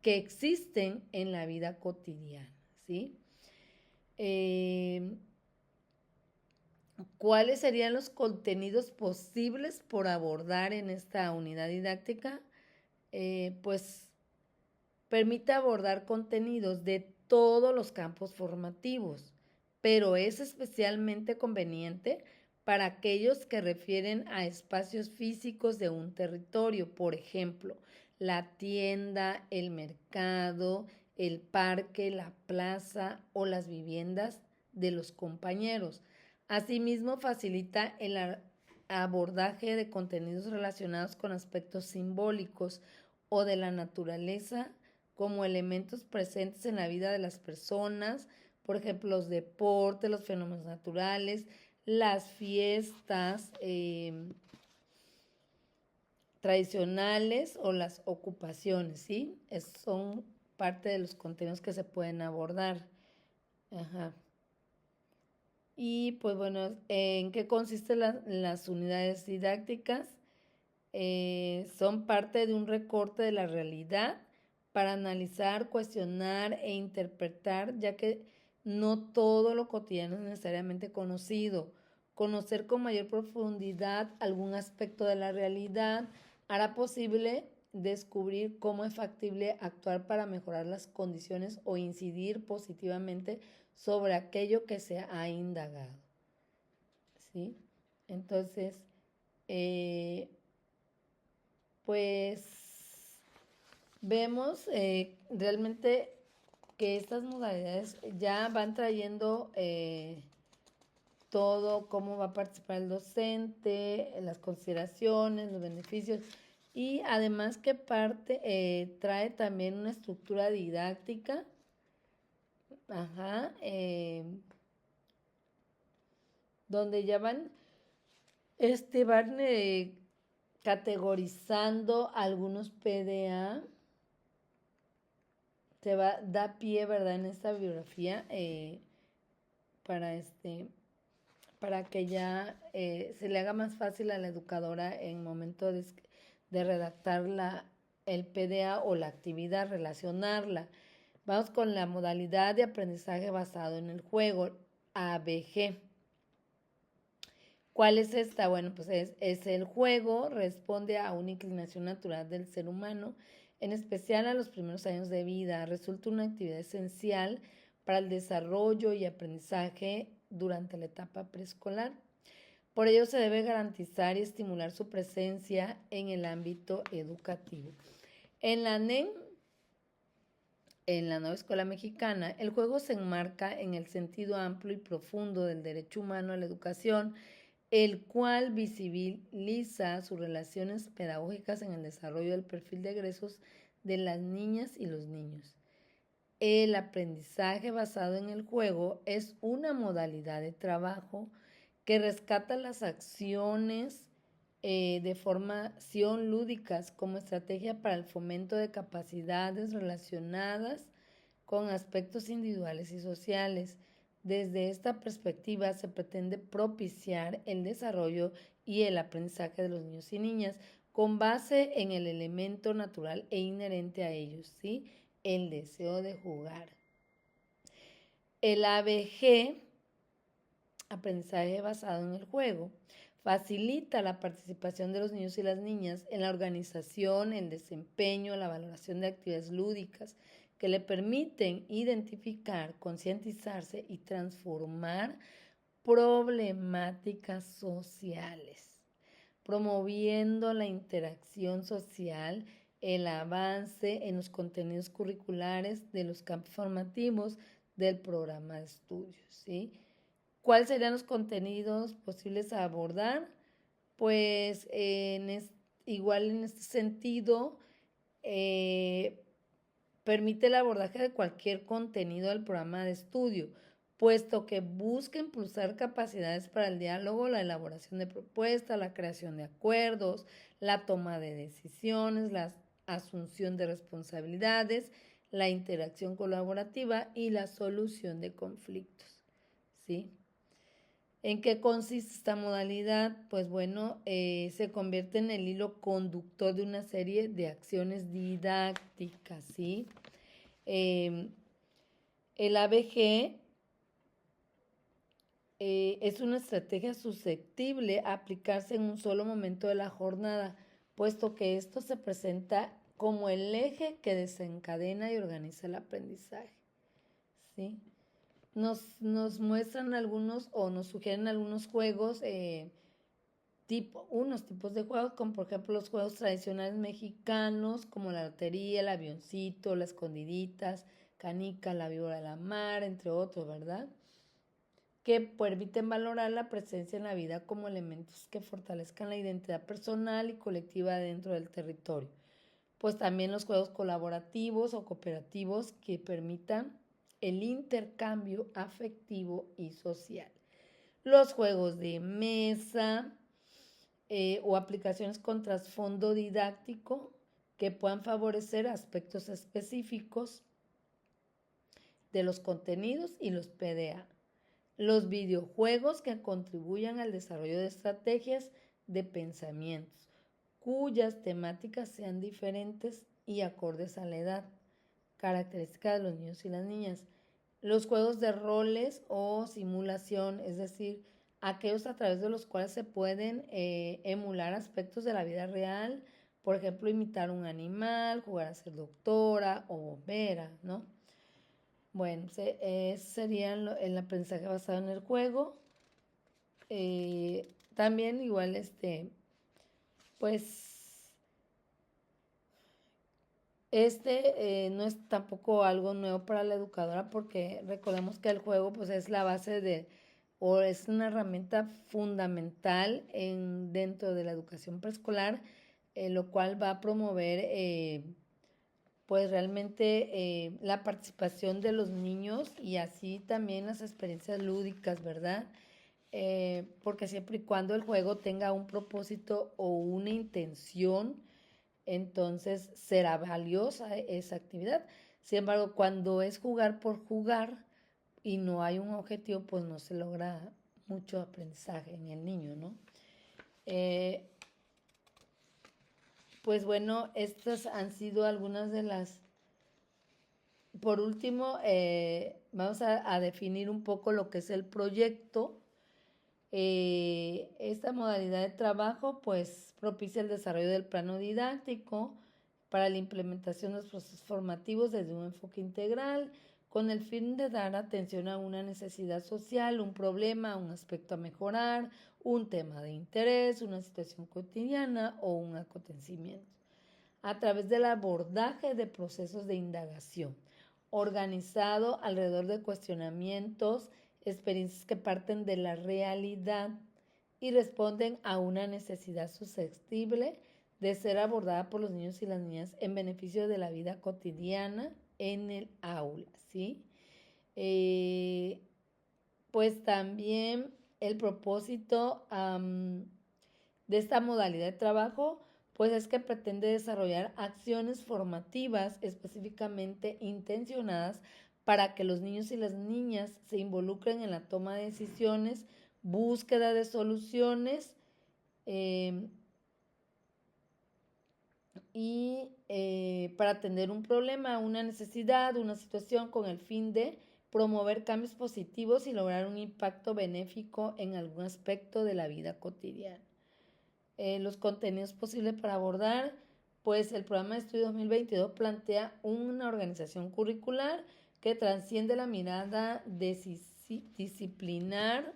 que existen en la vida cotidiana, ¿sí? ¿Cuáles serían los contenidos posibles por abordar en esta unidad didáctica? Pues permite abordar contenidos de todos los campos formativos, pero es especialmente conveniente para aquellos que refieren a espacios físicos de un territorio, por ejemplo, la tienda, el mercado, el parque, la plaza o las viviendas de los compañeros. Asimismo, facilita el abordaje de contenidos relacionados con aspectos simbólicos o de la naturaleza como elementos presentes en la vida de las personas, por ejemplo, los deportes, los fenómenos naturales, las fiestas tradicionales o las ocupaciones, ¿sí? Son parte de los contenidos que se pueden abordar. Ajá. Y pues bueno, ¿en qué consisten las unidades didácticas? Son parte de un recorte de la realidad para analizar, cuestionar e interpretar, ya que no todo lo cotidiano es necesariamente conocido. Conocer con mayor profundidad algún aspecto de la realidad, hará posible descubrir cómo es factible actuar para mejorar las condiciones o incidir positivamente sobre aquello que se ha indagado. ¿Sí? Entonces, pues vemos realmente que estas modalidades ya van trayendo todo, cómo va a participar el docente, las consideraciones, los beneficios, y además que trae también una estructura didáctica, donde ya van categorizando algunos PDA. Da pie, ¿verdad?, en esta bibliografía para que ya se le haga más fácil a la educadora en el momento de redactar el PDA o la actividad, relacionarla. Vamos con la modalidad de aprendizaje basado en el juego, ABG. ¿Cuál es esta? Bueno, pues es el juego, responde a una inclinación natural del ser humano, en especial a los primeros años de vida. Resulta una actividad esencial para el desarrollo y aprendizaje durante la etapa preescolar. Por ello se debe garantizar y estimular su presencia en el ámbito educativo. En la NEM, en la Nueva Escuela Mexicana, el juego se enmarca en el sentido amplio y profundo del derecho humano a la educación, el cual visibiliza sus relaciones pedagógicas en el desarrollo del perfil de egresos de las niñas y los niños. El aprendizaje basado en el juego es una modalidad de trabajo que rescata las acciones de formación lúdicas como estrategia para el fomento de capacidades relacionadas con aspectos individuales y sociales. Desde esta perspectiva se pretende propiciar el desarrollo y el aprendizaje de los niños y niñas con base en el elemento natural e inherente a ellos, ¿sí?, el deseo de jugar. El ABG, aprendizaje basado en el juego, facilita la participación de los niños y las niñas en la organización, el desempeño, la valoración de actividades lúdicas que le permiten identificar, concientizarse y transformar problemáticas sociales, promoviendo la interacción social, el avance en los contenidos curriculares de los campos formativos del programa de estudios, ¿sí? ¿Cuáles serían los contenidos posibles a abordar? Pues igual en este sentido, permite el abordaje de cualquier contenido del programa de estudio, puesto que busca impulsar capacidades para el diálogo, la elaboración de propuestas, la creación de acuerdos, la toma de decisiones, la asunción de responsabilidades, la interacción colaborativa y la solución de conflictos, ¿sí? ¿En qué consiste esta modalidad? Pues bueno, se convierte en el hilo conductor de una serie de acciones didácticas, ¿sí? El ABG es una estrategia susceptible a aplicarse en un solo momento de la jornada, puesto que esto se presenta como el eje que desencadena y organiza el aprendizaje, ¿sí? Nos muestran algunos o nos sugieren algunos juegos, unos tipos de juegos, como por ejemplo los juegos tradicionales mexicanos, como la lotería, el avioncito, las escondiditas, canica, la víbora de la mar, entre otros, ¿verdad?, que permiten valorar la presencia en la vida como elementos que fortalezcan la identidad personal y colectiva dentro del territorio. Pues también los juegos colaborativos o cooperativos que permitan el intercambio afectivo y social. Los juegos de mesa o aplicaciones con trasfondo didáctico que puedan favorecer aspectos específicos de los contenidos y los PDA. Los videojuegos que contribuyan al desarrollo de estrategias de pensamientos, cuyas temáticas sean diferentes y acordes a la edad, característica de los niños y las niñas. Los juegos de roles o simulación, es decir, aquellos a través de los cuales se pueden emular aspectos de la vida real Por ejemplo, imitar un animal, jugar a ser doctora o bombera, ¿no? Bueno, ese sería el aprendizaje basado en el juego. También igual, pues, no es tampoco algo nuevo para la educadora porque recordemos que el juego pues es la base o es una herramienta fundamental dentro de la educación preescolar, lo cual va a promover pues realmente la participación de los niños y así también las experiencias lúdicas, ¿verdad? Porque siempre y cuando el juego tenga un propósito o una intención, entonces será valiosa esa actividad. Sin embargo, cuando es jugar por jugar y no hay un objetivo, pues no se logra mucho aprendizaje en el niño, ¿no? Pues bueno, estas han sido algunas de las... Por último, vamos a definir un poco lo que es el proyecto. Esta modalidad de trabajo pues propicia el desarrollo del plano didáctico para la implementación de los procesos formativos desde un enfoque integral con el fin de dar atención a una necesidad social, un problema, un aspecto a mejorar, un tema de interés, una situación cotidiana o un acontecimiento a través del abordaje de procesos de indagación organizado alrededor de cuestionamientos, experiencias que parten de la realidad y responden a una necesidad susceptible de ser abordada por los niños y las niñas en beneficio de la vida cotidiana en el aula, ¿sí? Pues también el propósito de esta modalidad de trabajo pues es que pretende desarrollar acciones formativas específicamente intencionadas para que los niños y las niñas se involucren en la toma de decisiones, búsqueda de soluciones para atender un problema, una necesidad, una situación con el fin de promover cambios positivos y lograr un impacto benéfico en algún aspecto de la vida cotidiana. Los contenidos posibles para abordar, pues el programa de estudio 2022 plantea una organización curricular que trasciende la mirada disciplinar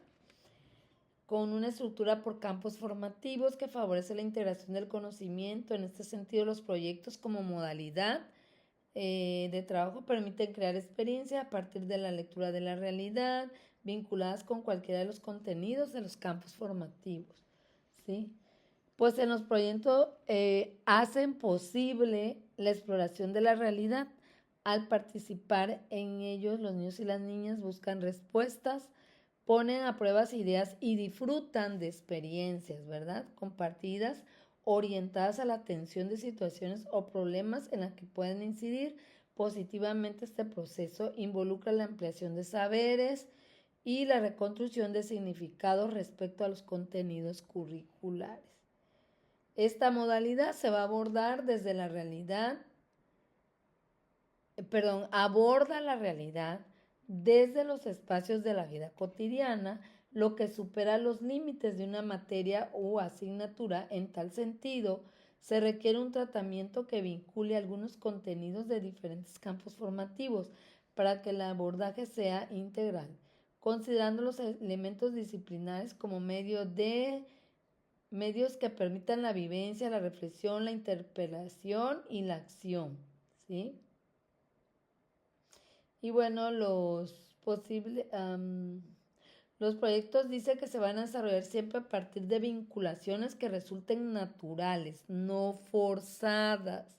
con una estructura por campos formativos que favorece la integración del conocimiento. En este sentido, los proyectos como modalidad de trabajo permiten crear experiencias a partir de la lectura de la realidad, vinculadas con cualquiera de los contenidos de los campos formativos, ¿sí? Pues en los proyectos hacen posible la exploración de la realidad. Al participar en ellos, los niños y las niñas buscan respuestas, ponen a prueba ideas y disfrutan de experiencias, ¿verdad? Compartidas, orientadas a la atención de situaciones o problemas en las que pueden incidir positivamente. Este proceso involucra la ampliación de saberes y la reconstrucción de significados respecto a los contenidos curriculares. Esta modalidad se va a abordar desde la realidad, aborda la realidad desde los espacios de la vida cotidiana, lo que supera los límites de una materia o asignatura. En tal sentido, se requiere un tratamiento que vincule algunos contenidos de diferentes campos formativos para que el abordaje sea integral, considerando los elementos disciplinares como medios que permitan la vivencia, la reflexión, la interpelación y la acción, ¿sí? Y bueno, los proyectos dice que se van a desarrollar siempre a partir de vinculaciones que resulten naturales, no forzadas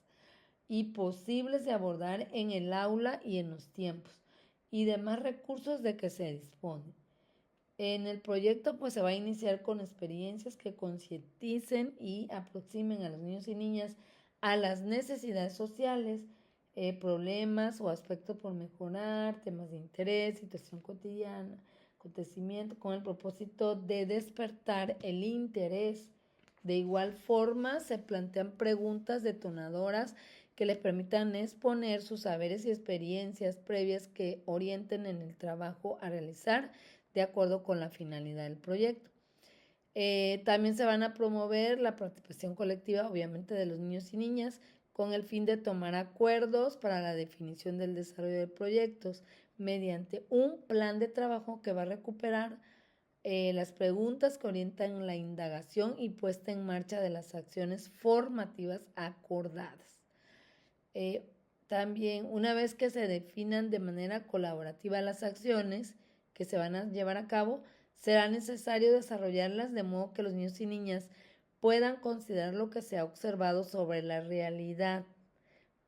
y posibles de abordar en el aula y en los tiempos y demás recursos de que se dispone. En el proyecto pues se va a iniciar con experiencias que concienticen y aproximen a los niños y niñas a las necesidades sociales, problemas o aspectos por mejorar, temas de interés, situación cotidiana, acontecimiento, con el propósito de despertar el interés. De igual forma se plantean preguntas detonadoras que les permitan exponer sus saberes y experiencias previas que orienten en el trabajo a realizar de acuerdo con la finalidad del proyecto. También se van a promover la participación colectiva, obviamente, de los niños y niñas, con el fin de tomar acuerdos para la definición del desarrollo de proyectos mediante un plan de trabajo que va a recuperar las preguntas que orientan la indagación y puesta en marcha de las acciones formativas acordadas. También, una vez que se definan de manera colaborativa las acciones que se van a llevar a cabo, será necesario desarrollarlas de modo que los niños y niñas puedan considerar lo que se ha observado sobre la realidad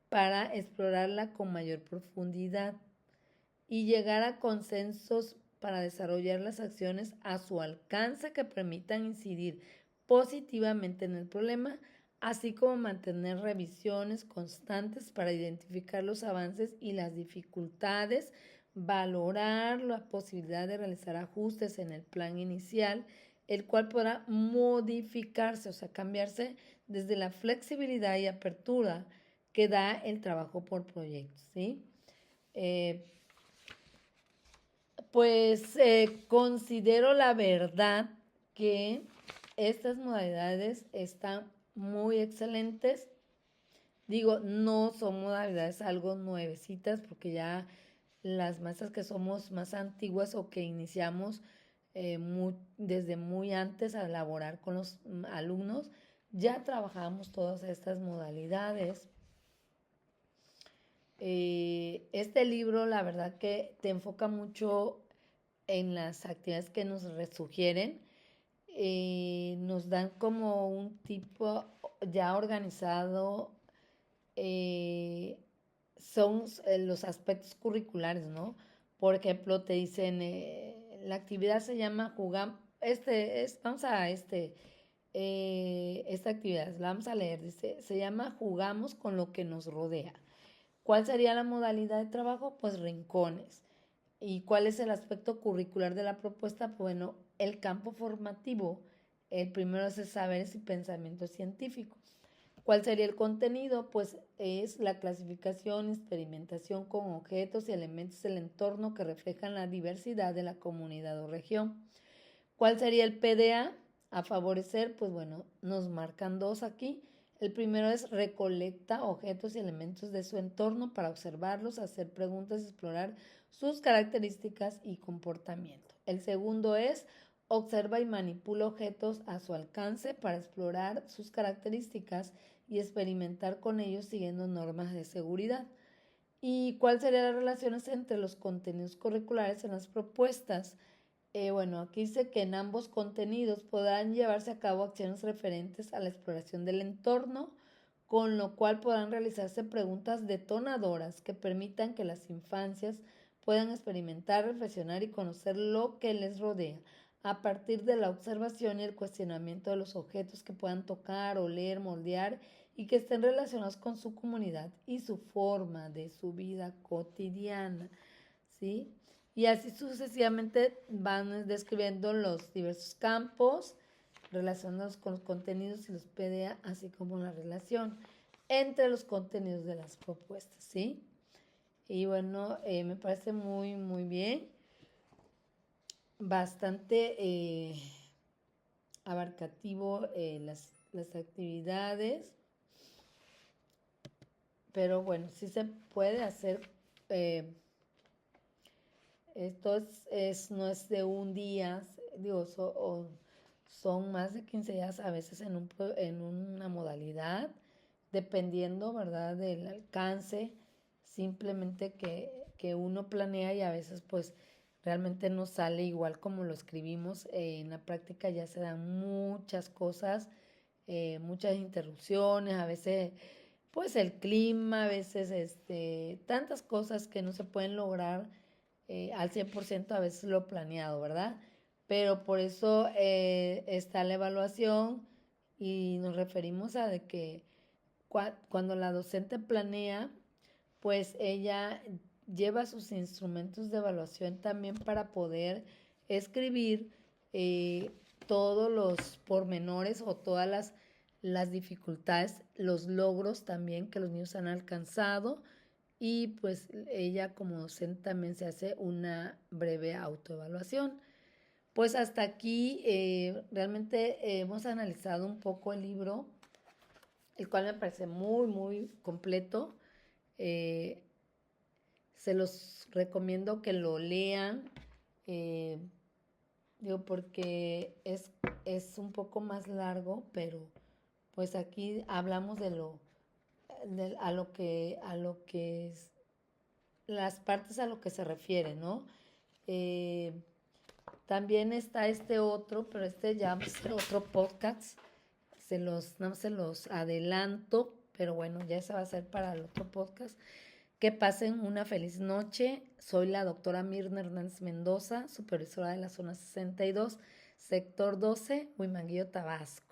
para explorarla con mayor profundidad y llegar a consensos para desarrollar las acciones a su alcance que permitan incidir positivamente en el problema, así como mantener revisiones constantes para identificar los avances y las dificultades, valorar la posibilidad de realizar ajustes en el plan inicial, el cual podrá modificarse, o sea, cambiarse desde la flexibilidad y apertura que da el trabajo por proyectos, ¿sí? Considero la verdad que estas modalidades están muy excelentes. Digo, no son modalidades algo nuevecitas porque ya las maestras que somos más antiguas o que iniciamos desde muy antes a elaborar con los alumnos, ya trabajamos todas estas modalidades. Este libro, la verdad que te enfoca mucho en las actividades que nos sugieren. Nos dan como un tipo ya organizado, son los aspectos curriculares, ¿no? Por ejemplo, te dicen, la actividad se llama jugar, esta actividad, la vamos a leer, dice, se llama Jugamos con lo que nos rodea. ¿Cuál sería la modalidad de trabajo? Pues rincones. ¿Y cuál es el aspecto curricular de la propuesta? Bueno, el campo formativo. El primero es el saberes y pensamiento científico. ¿Cuál sería el contenido? Pues es la clasificación, experimentación con objetos y elementos del entorno que reflejan la diversidad de la comunidad o región. ¿Cuál sería el PDA? A favorecer, pues bueno, nos marcan dos aquí. El primero es recolecta objetos y elementos de su entorno para observarlos, hacer preguntas y explorar sus características y comportamiento. El segundo es observa y manipula objetos a su alcance para explorar sus características y experimentar con ellos siguiendo normas de seguridad. ¿Y cuáles serían las relaciones entre los contenidos curriculares en las propuestas? Bueno, aquí dice que en ambos contenidos podrán llevarse a cabo acciones referentes a la exploración del entorno, con lo cual podrán realizarse preguntas detonadoras que permitan que las infancias puedan experimentar, reflexionar y conocer lo que les rodea a partir de la observación y el cuestionamiento de los objetos que puedan tocar, oler, moldear y que estén relacionados con su comunidad y su forma de su vida cotidiana, ¿sí? Y así sucesivamente van describiendo los diversos campos relacionados con los contenidos y los PDA, así como la relación entre los contenidos de las propuestas, ¿sí? Y bueno, me parece muy, muy bien, bastante abarcativo las actividades, pero bueno, sí se puede hacer. Esto no es de un día, digo, son más de 15 días a veces en una modalidad, dependiendo, ¿verdad?, del alcance, simplemente que uno planea y a veces pues realmente no sale igual como lo escribimos. En la práctica ya se dan muchas cosas, muchas interrupciones, a veces pues el clima, a veces tantas cosas que no se pueden lograr al 100% a veces lo planeado, ¿verdad? Pero por eso está la evaluación y nos referimos a de que cuando la docente planea, pues ella lleva sus instrumentos de evaluación también para poder escribir todos los pormenores o todas las dificultades, los logros también que los niños han alcanzado, y pues ella como docente también se hace una breve autoevaluación. Pues hasta aquí realmente hemos analizado un poco el libro, el cual me parece muy, muy completo. Eh, Se los recomiendo que lo lean, eh, digo, porque es un poco más largo, pero pues aquí hablamos a lo que es, las partes a lo que se refiere, ¿no? Eh, También está este otro, pero este ya va a ser otro podcast. No se los adelanto, pero bueno, ya ese va a ser para el otro podcast. Que pasen una feliz noche. Soy la doctora Mirna Hernández Mendoza, supervisora de la zona 62, sector 12, Huimanguillo, Tabasco.